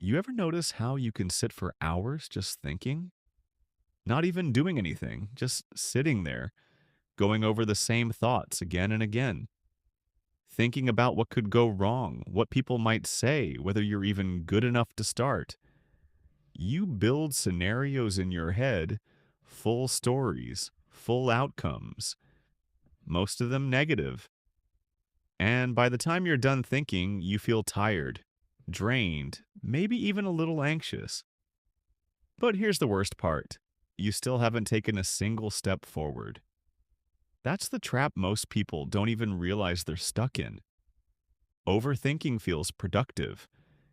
You ever notice how you can sit for hours just thinking? Not even doing anything, just sitting there, going over the same thoughts again and again, thinking about what could go wrong, what people might say, whether you're even good enough to start. You build scenarios in your head, full stories, full outcomes, most of them negative. And by the time you're done thinking, you feel tired, drained, maybe even a little anxious. But here's the worst part: you still haven't taken a single step forward. That's the trap most people don't even realize they're stuck in. Overthinking feels productive.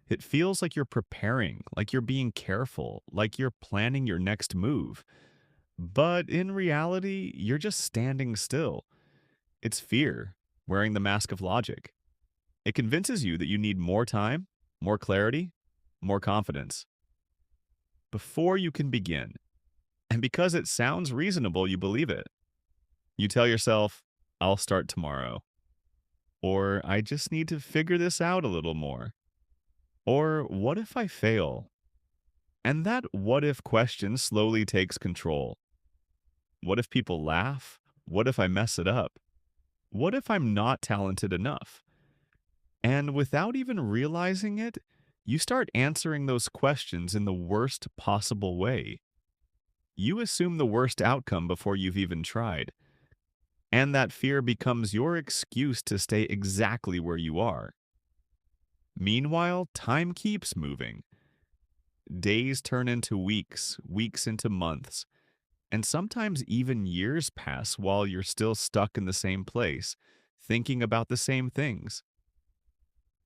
It feels like you're preparing, like you're being careful, like you're planning your next move. But in reality, you're just standing still. It's fear, wearing the mask of logic. It convinces you that you need more time, more clarity, more confidence before you can begin. And because it sounds reasonable, you believe it. You tell yourself, I'll start tomorrow. Or I just need to figure this out a little more. Or what if I fail? And that what if question slowly takes control. What if people laugh? What if I mess it up? What if I'm not talented enough? And without even realizing it, you start answering those questions in the worst possible way. You assume the worst outcome before you've even tried. And that fear becomes your excuse to stay exactly where you are. Meanwhile, time keeps moving. Days turn into weeks, weeks into months, and sometimes even years pass while you're still stuck in the same place, thinking about the same things.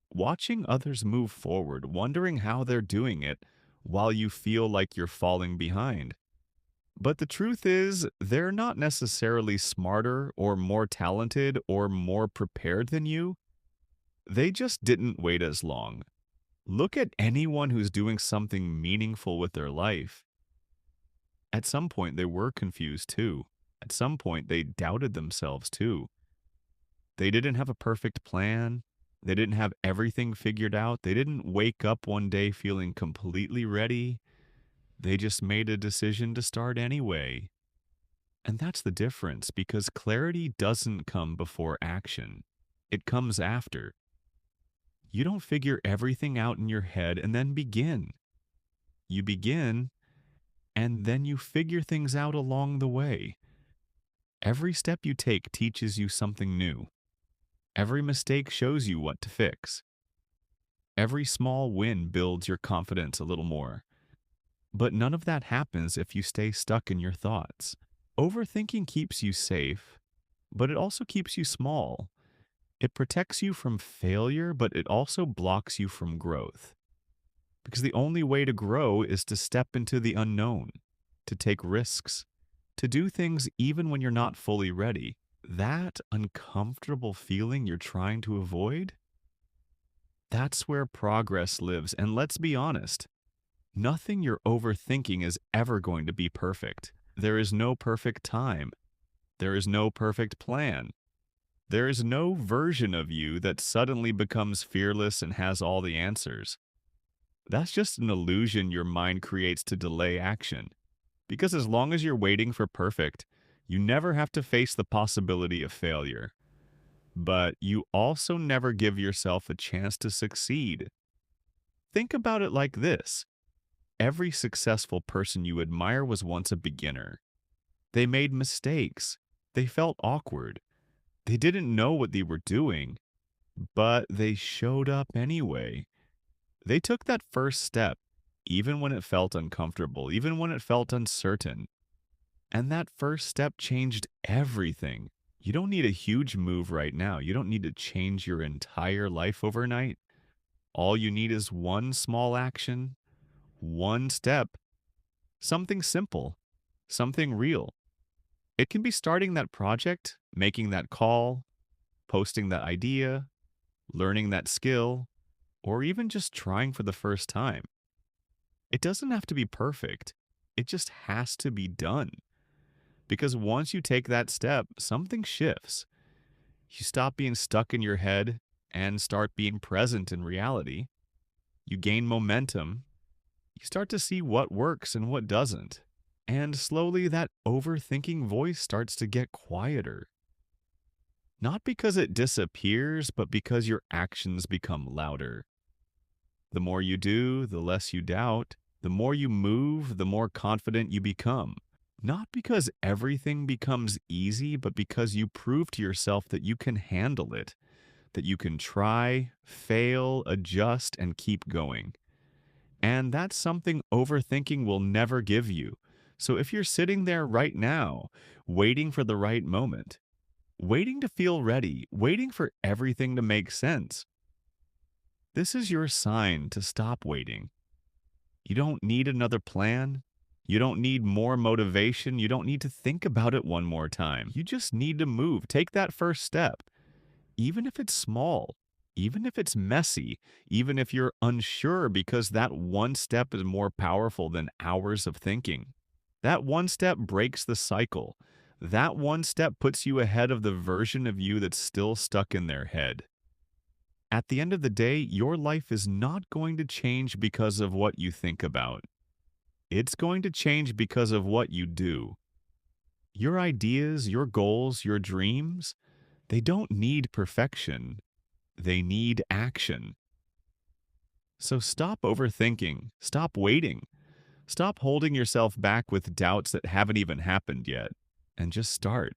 Watching others move forward, wondering how they're doing it, while you feel like you're falling behind. But the truth is, they're not necessarily smarter or more talented or more prepared than you. They just didn't wait as long. Look at anyone who's doing something meaningful with their life. At some point, they were confused too. At some point, they doubted themselves too. They didn't have a perfect plan. They didn't have everything figured out. They didn't wake up one day feeling completely ready. They just made a decision to start anyway. And that's the difference, because clarity doesn't come before action. It comes after. You don't figure everything out in your head and then begin. You begin, and then you figure things out along the way. Every step you take teaches you something new. Every mistake shows you what to fix. Every small win builds your confidence a little more. But none of that happens if you stay stuck in your thoughts. Overthinking keeps you safe, but it also keeps you small. It protects you from failure, but it also blocks you from growth. Because the only way to grow is to step into the unknown, to take risks, to do things even when you're not fully ready. That uncomfortable feeling you're trying to avoid, that's where progress lives. And let's be honest, nothing you're overthinking is ever going to be perfect. There is no perfect time. There is no perfect plan. There is no version of you that suddenly becomes fearless and has all the answers. That's just an illusion your mind creates to delay action. Because as long as you're waiting for perfect, you never have to face the possibility of failure. But you also never give yourself a chance to succeed. Think about it like this: every successful person you admire was once a beginner. They made mistakes. They felt awkward. They didn't know what they were doing, but they showed up anyway. They took that first step, even when it felt uncomfortable, even when it felt uncertain. And that first step changed everything. You don't need a huge move right now. You don't need to change your entire life overnight. All you need is one small action, one step, something simple, something real. It can be starting that project, making that call, posting that idea, learning that skill, or even just trying for the first time. It doesn't have to be perfect. It just has to be done. Because once you take that step, something shifts. You stop being stuck in your head and start being present in reality. You gain momentum. You start to see what works and what doesn't. And slowly that overthinking voice starts to get quieter. Not because it disappears, but because your actions become louder. The more you do, the less you doubt. The more you move, the more confident you become. Not because everything becomes easy, but because you prove to yourself that you can handle it, that you can try, fail, adjust, and keep going. And that's something overthinking will never give you. So if you're sitting there right now, waiting for the right moment, waiting to feel ready, waiting for everything to make sense, this is your sign to stop waiting. You don't need another plan. You don't need more motivation. You don't need to think about it one more time. You just need to move. Take that first step, even if it's small, even if it's messy, even if you're unsure, because that one step is more powerful than hours of thinking. That one step breaks the cycle. That one step puts you ahead of the version of you that's still stuck in their head. At the end of the day, your life is not going to change because of what you think about. It's going to change because of what you do. Your ideas, your goals, your dreams, they don't need perfection. They need action. So stop overthinking. Stop waiting. Stop holding yourself back with doubts that haven't even happened yet. And just start.